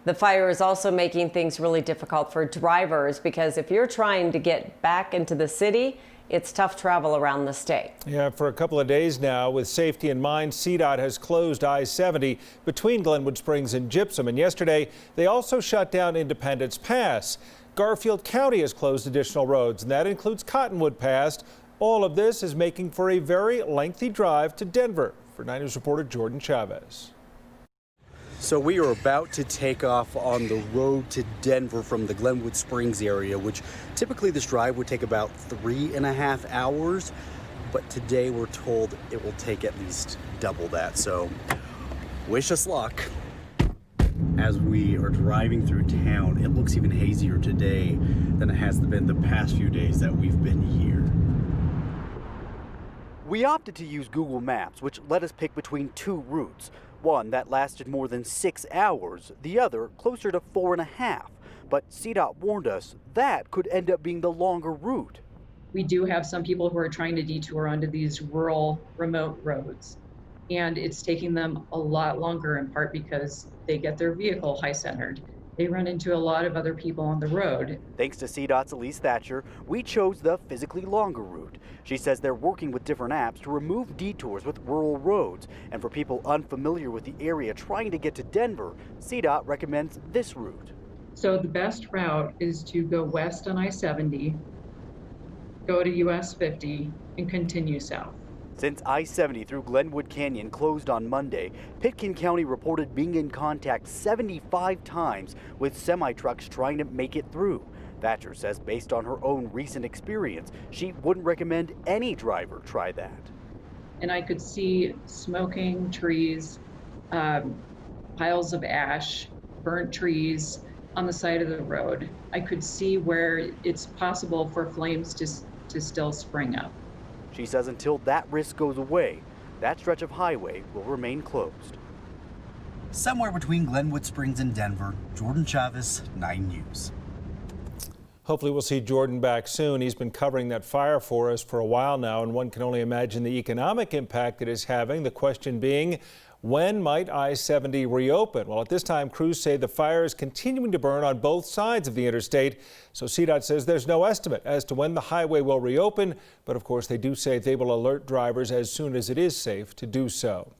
The fire is also making things really difficult for drivers because if you're trying to get back into the city, it's tough travel around the state. Yeah, for a couple of days now, with safety in mind, CDOT has closed I-70 between Glenwood Springs and Gypsum. And yesterday, they also shut down Independence Pass. Garfield County has closed additional roads, and that includes Cottonwood Pass. All of this is making for a very lengthy drive to Denver. For 9 News reporter Jordan Chavez. So we are about to take off on the road to Denver from the Glenwood Springs area, which typically this drive would take about 3.5 hours. But today we're told it will take at least double that. So wish us luck. As we are driving through town, it looks even hazier today than it has been the past few days that we've been here. We opted to use Google Maps, which let us pick between two routes. One that lasted more than 6 hours, the other closer to 4.5. But CDOT warned us that could end up being the longer route. We do have some people who are trying to detour onto these rural, remote roads, and it's taking them a lot longer, in part because they get their vehicle high-centered. They run into a lot of other people on the road. Thanks to CDOT's Elise Thatcher, we chose the physically longer route. She says they're working with different apps to remove detours with rural roads. And for people unfamiliar with the area trying to get to Denver, CDOT recommends this route. So the best route is to go west on I-70, go to US 50, and continue south. Since I-70 through Glenwood Canyon closed on Monday, Pitkin County reported being in contact 75 times with semi-trucks trying to make it through. Thatcher says based on her own recent experience, she wouldn't recommend any driver try that. And I could see smoking trees, piles of ash, burnt trees on the side of the road. I could see where it's possible for flames to still spring up. She says until that risk goes away, that stretch of highway will remain closed. Somewhere between Glenwood Springs and Denver, Jordan Chavez, 9 News. Hopefully we'll see Jordan back soon. He's been covering that fire for us for a while now, and one can only imagine the economic impact it is having. The question being, when might I-70 reopen? Well, at this time, crews say the fire is continuing to burn on both sides of the interstate. So CDOT says there's no estimate as to when the highway will reopen. But of course, they do say they will alert drivers as soon as it is safe to do so.